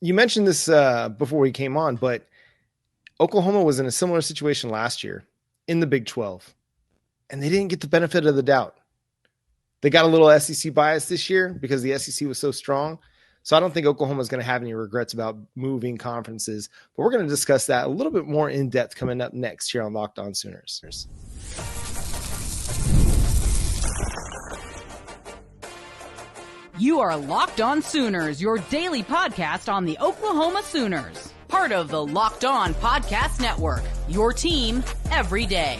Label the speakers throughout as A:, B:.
A: You mentioned this before we came on, but Oklahoma was in a similar situation last year in the Big 12, and they didn't get the benefit of the doubt. They got a little SEC bias this year because the SEC was so strong. So I don't think Oklahoma is going to have any regrets about moving conferences, but we're going to discuss that a little bit more in depth coming up next here on Locked On Sooners.
B: You are Locked On Sooners, your daily podcast on the Oklahoma Sooners. Part of the Locked On Podcast Network, your team every day.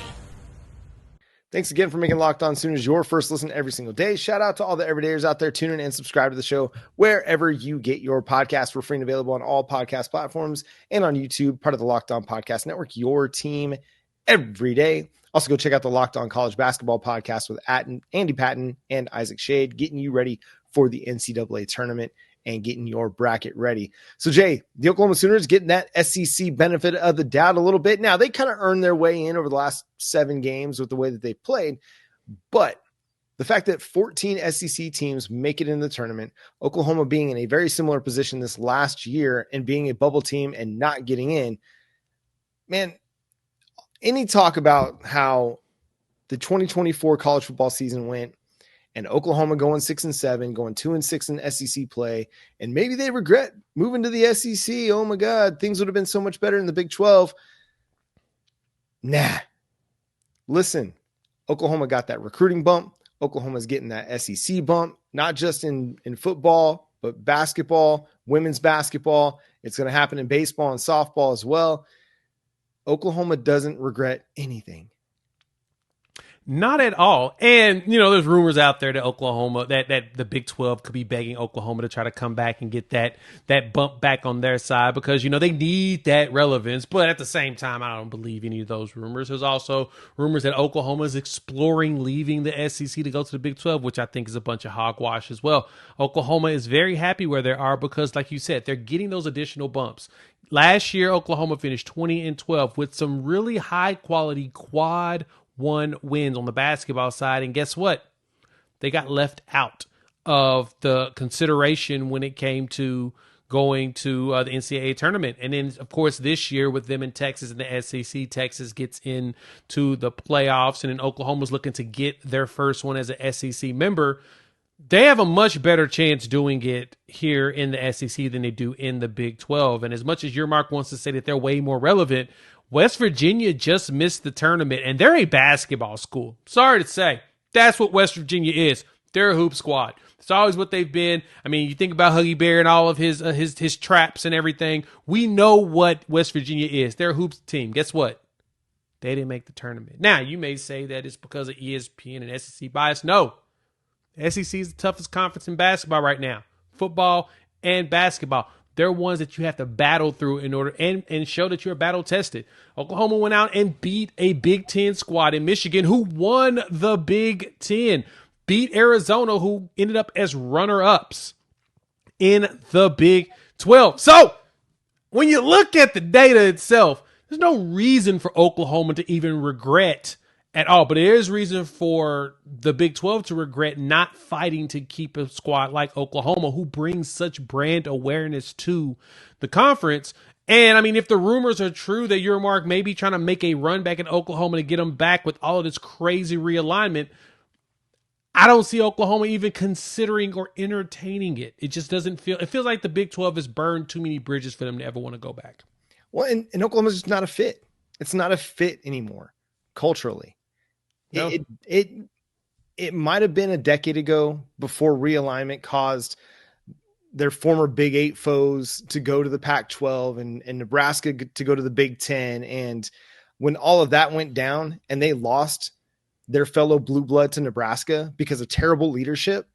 A: Thanks again for making Locked On Sooners your first listen every single day. Shout out to all the everydayers out there tuning in and subscribe to the show wherever you get your podcasts. We're free and available on all podcast platforms and on YouTube, part of the Locked On Podcast Network, your team every day. Also, go check out the Locked On College Basketball podcast with Andy Patton and Isaac Shade, getting you ready for the NCAA tournament and getting your bracket ready. So, Jay, the Oklahoma Sooners getting that SEC benefit of the doubt a little bit. Now, they kind of earned their way in over the last 7 games with the way that they played, but the fact that 14 SEC teams make it in the tournament, Oklahoma being in a very similar position this last year and being a bubble team and not getting in, man, any talk about how the 2024 college football season went, and Oklahoma going 6-7, going 2-6 in SEC play, and maybe they regret moving to the SEC. Oh my God, things would have been so much better in the Big 12. Nah. Listen, Oklahoma got that recruiting bump. Oklahoma's getting that SEC bump, not just in football, but basketball, women's basketball. It's going to happen in baseball and softball as well. Oklahoma doesn't regret anything.
C: Not at all. And, there's rumors out there that Oklahoma, that the Big 12 could be begging Oklahoma to try to come back and get that bump back on their side because, they need that relevance. But at the same time, I don't believe any of those rumors. There's also rumors that Oklahoma is exploring leaving the SEC to go to the Big 12, which I think is a bunch of hogwash as well. Oklahoma is very happy where they are because, like you said, they're getting those additional bumps. Last year, Oklahoma finished 20-12 with some really high-quality quad 1 wins on the basketball side. And guess what? They got left out of the consideration when it came to going to the NCAA tournament. And then, of course, this year with them in Texas and the SEC, Texas gets into the playoffs. And then Oklahoma's looking to get their first one as an SEC member. They have a much better chance doing it here in the SEC than they do in the Big 12. And as much as your Mark wants to say that they're way more relevant, West Virginia just missed the tournament, and they're a basketball school. Sorry to say, that's what West Virginia is. They're a hoop squad. It's always what they've been. I mean, you think about Huggy Bear and all of his traps and everything. We know what West Virginia is. They're a hoops team. Guess what? They didn't make the tournament. Now, you may say that it's because of ESPN and SEC bias. No. The SEC is the toughest conference in basketball right now. Football and basketball. They're ones that you have to battle through in order and show that you're battle tested. Oklahoma went out and beat a Big Ten squad in Michigan who won the Big Ten. Beat Arizona, who ended up as runner-ups in the Big 12. So when you look at the data itself, there's no reason for Oklahoma to even regret at all. But there is reason for the Big 12 to regret not fighting to keep a squad like Oklahoma, who brings such brand awareness to the conference. And, I mean, if the rumors are true that your Mark may be trying to make a run back in Oklahoma to get them back with all of this crazy realignment, I don't see Oklahoma even considering or entertaining it. It just doesn't feel – it feels like the Big 12 has burned too many bridges for them to ever want to go back.
A: Well, and Oklahoma's just not a fit. It's not a fit anymore culturally. No. It might have been a decade ago before realignment caused their former Big 8 foes to go to the Pac-12 and Nebraska to go to the Big 10. And when all of that went down and they lost their fellow blue blood to Nebraska because of terrible leadership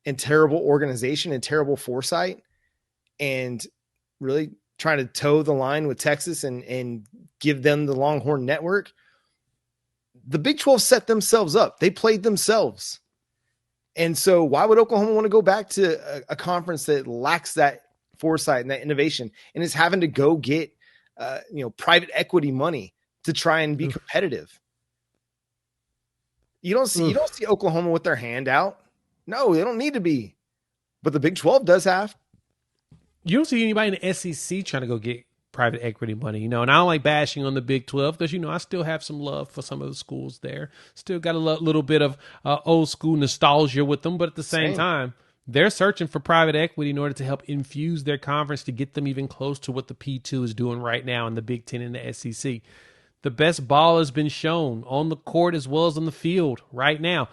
A: and terrible organization and terrible foresight and really trying to toe the line with Texas and give them the Longhorn Network, the Big 12 set themselves up. They played themselves. And so why would Oklahoma want to go back to a conference that lacks that foresight and that innovation and is having to go get, private equity money to try and be competitive? You don't see Oklahoma with their hand out. No, they don't need to be. But the Big 12 does have.
C: You don't see anybody in the SEC trying to go get private equity money, and I don't like bashing on the Big 12 because, I still have some love for some of the schools there. Still got a little bit of old school nostalgia with them, but at the same time, they're searching for private equity in order to help infuse their conference to get them even close to what the P2 is doing right now in the Big 10 and the SEC. The best ball has been shown on the court as well as on the field right now.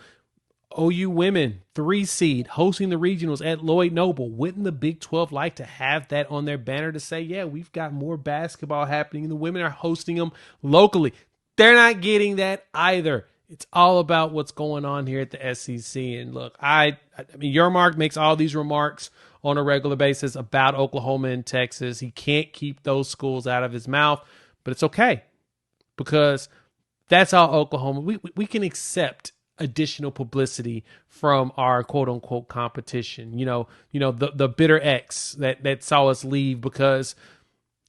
C: OU women, 3 seed, hosting the regionals at Lloyd Noble. Wouldn't the Big 12 like to have that on their banner to say, yeah, we've got more basketball happening, and the women are hosting them locally? They're not getting that either. It's all about what's going on here at the SEC. And look, I mean, Yermark makes all these remarks on a regular basis about Oklahoma and Texas. He can't keep those schools out of his mouth, but it's okay because that's all Oklahoma. We can accept additional publicity from our quote unquote competition. The bitter ex that saw us leave because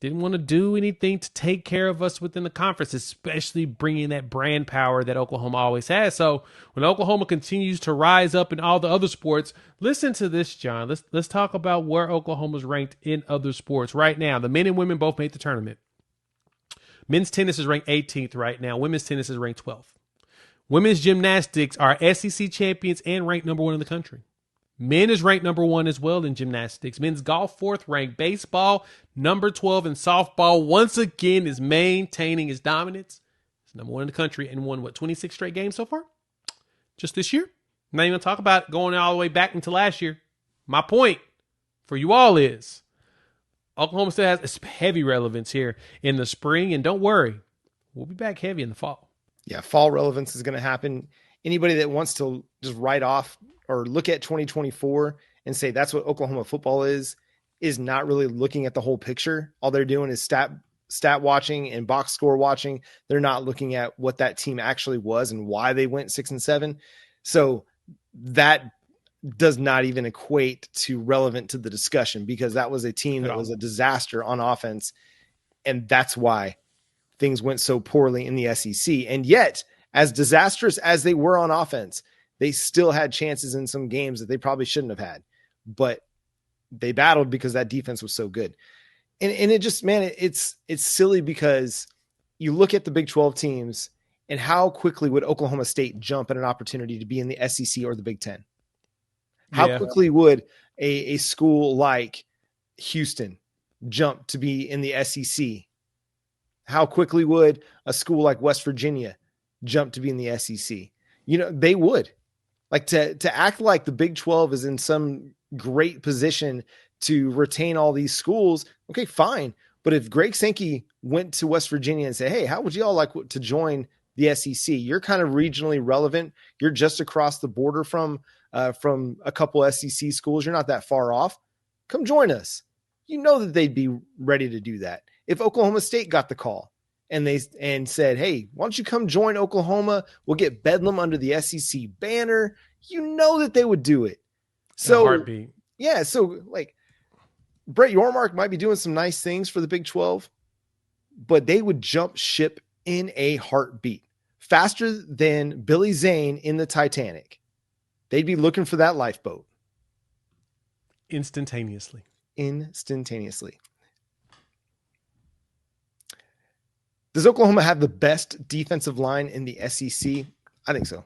C: didn't want to do anything to take care of us within the conference, especially bringing that brand power that Oklahoma always has. So when Oklahoma continues to rise up in all the other sports, listen to this, John. Let's talk about where Oklahoma's ranked in other sports right now. The men and women both made the tournament. Men's tennis is ranked 18th right now. Women's tennis is ranked 12th. Women's gymnastics are SEC champions and ranked number 1 in the country. Men is ranked number 1 as well in gymnastics. Men's golf 4th ranked. Baseball number 12, and softball once again is maintaining its dominance. It's number 1 in the country and won 26 straight games so far? Just this year? I'm not even going to talk about going all the way back into last year. My point for you all is Oklahoma still has heavy relevance here in the spring, and don't worry, we'll be back heavy in the fall.
A: Yeah, fall relevance is going to happen. Anybody that wants to just write off or look at 2024 and say that's what Oklahoma football is not really looking at the whole picture. All they're doing is stat watching and box score watching. They're not looking at what that team actually was and why they went 6-7. So that does not even equate to relevant to the discussion, because that was a team that was a disaster on offense. And that's why things went so poorly in the SEC. And yet, as disastrous as they were on offense, they still had chances in some games that they probably shouldn't have had, but they battled because that defense was so good. And it just, man, it's silly because you look at the Big 12 teams and how quickly would Oklahoma State jump at an opportunity to be in the SEC or the Big 10? How quickly would a school like Houston jump to be in the SEC? How quickly would a school like West Virginia jump to be in the SEC? They would. Like to act like the Big 12 is in some great position to retain all these schools. Okay, fine. But if Greg Sankey went to West Virginia and said, hey, how would you all like to join the SEC? You're kind of regionally relevant. You're just across the border from a couple SEC schools. You're not that far off. Come join us. You know that they'd be ready to do that. If Oklahoma State got the call and said, hey, why don't you come join Oklahoma? We'll get Bedlam under the SEC banner. You know that they would do it. So,
C: heartbeat.
A: Yeah. So like Brett Yormark might be doing some nice things for the Big 12, but they would jump ship in a heartbeat, faster than Billy Zane in the Titanic. They'd be looking for that lifeboat.
C: Instantaneously.
A: Does Oklahoma have the best defensive line in the SEC? I think so.